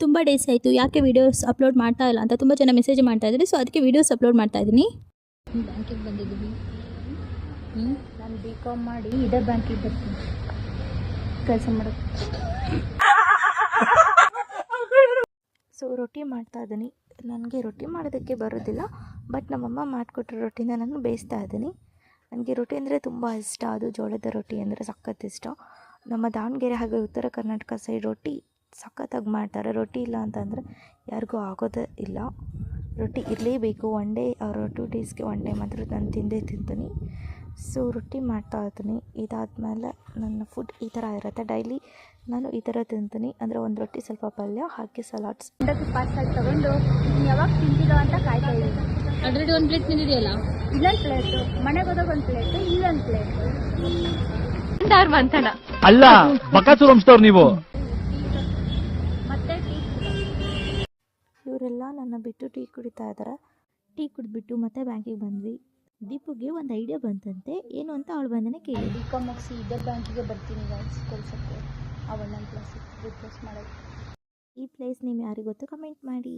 ತುಂಬ ಡೇಸ್ ಆಯಿತು, ಯಾಕೆ ವೀಡಿಯೋಸ್ ಅಪ್ಲೋಡ್ ಮಾಡ್ತಾ ಇಲ್ಲ ಅಂತ ತುಂಬ ಜನ ಮೆಸೇಜ್ ಮಾಡ್ತಾ ಇದ್ದಾರೆ. ಸೊ ಅದಕ್ಕೆ ವೀಡಿಯೋಸ್ ಅಪ್ಲೋಡ್ ಮಾಡ್ತಾ ಇದ್ದೀನಿ. ಬ್ಯಾಂಕಿಗೆ ಬಂದಿದ್ದೀವಿ. ನಾನು BCom ಮಾಡಿ ಇದೇ ಬ್ಯಾಂಕಿಗೆ ಬರ್ತೀನಿ ಕೆಲಸ ಮಾಡೋಕ್ಕೆ. ಸೊ ರೊಟ್ಟಿ ಮಾಡ್ತಾ ಇದ್ದೀನಿ. ನನಗೆ ರೊಟ್ಟಿ ಮಾಡೋದಕ್ಕೆ ಬರೋದಿಲ್ಲ, ಬಟ್ ನಮ್ಮಮ್ಮ ಮಾಡಿಕೊಟ್ರೋ ರೊಟ್ಟಿನ ನಾನು ಬೇಯಿಸ್ತಾ ಇದ್ದೀನಿ. ನನಗೆ ರೊಟ್ಟಿ ಅಂದರೆ ತುಂಬ ಇಷ್ಟ. ಅದು ಜೋಳದ ರೊಟ್ಟಿ ಅಂದರೆ ಸಖತ್ ಇಷ್ಟ. ನಮ್ಮ ದಾವಣಗೆರೆ ಹಾಗೆ ಉತ್ತರ ಕರ್ನಾಟಕ ಸೈಡ್ ರೊಟ್ಟಿ ಸಖತ್ತಾಗಿ ಮಾಡ್ತಾರೆ. ರೊಟ್ಟಿ ಇಲ್ಲ ಅಂತಂದರೆ ಯಾರಿಗೂ ಆಗೋದೇ ಇಲ್ಲ. ರೊಟ್ಟಿ ಇರಲೇಬೇಕು. ಒನ್ ಡೇ ಅವರ 2 ಡೇಸ್ಗೆ ಒನ್ ಡೇ ಮಾತ್ರ ನಾನು ತಿಂತೀನಿ. ಸೊ ರೊಟ್ಟಿ ಮಾಡ್ತಾ ಇದ್ದೀನಿ. ಇದಾದಮೇಲೆ ನನ್ನ ಫುಡ್ ಈ ಥರ ಇರುತ್ತೆ. ಡೈಲಿ ನಾನು ಈ ಥರ ತಿಂತೀನಿ. ಅಂದರೆ ಒಂದು ರೊಟ್ಟಿ, ಸ್ವಲ್ಪ ಪಲ್ಯ, ಹಾಕಿ ಸಲಾಡ್ಸ್. ಪಾರ್ಸಲ್ ತೊಗೊಂಡು ಯಾವಾಗ ತಿಂತಿರೋ ಅಂತ ಕಾಯ್ತಾ ಇದ್ದೀನಿ. ಆಲ್ರೆಡಿ ಒಂದು ಪ್ಲೇಟ್ ತಿಂದಿದೆಯಲ್ಲ, ಇಲ್ಲೊಂದು ಪ್ಲೇಟು, ಮನೆಗೆ ಹೋದಾಗ ಒಂದು ಪ್ಲೇಟು, ಇಲ್ಲೊಂದು ಪ್ಲೇಟು. ಮಂತನ ಅಲ್ಲ ಬಕಾಸೂರು ವಂಶದವ್ರು ನೀವು. ಮತ್ತೆ ಇವರೆಲ್ಲ ನನ್ನ ಬಿಟ್ಟು ಟೀ ಕುಡಿತಾ ಇದ್ದಾರೆ. ಟೀ ಕುಡಿದ್ಬಿಟ್ಟು ಮತ್ತೆ ಬ್ಯಾಂಕಿಗೆ ಬಂದ್ವಿ. ದೀಪುಗೆ ಒಂದು ಐಡಿಯಾ ಬಂತಂತೆ, ಏನು ಅಂತ ಅವಳು ಬಂದನೆ ಕೇಳಿ. BCom ಮುಗಿಸಿ ಇದೇ ಬ್ಯಾಂಕಿಗೆ ಬರ್ತೀನಿ ಗೈಸ್ ಕೆಲಸಕ್ಕೆ. ಅವಣ್ಣನ ಕ್ಲಾಸಿಗೆ ರಿಪ್ಲೇಸ್ ಮಾಡೋದು. ಈ ಪ್ಲೇಸ್ ನೀವು ಯಾರಿಗೆ ಗೊತ್ತು ಕಮೆಂಟ್ ಮಾಡಿ.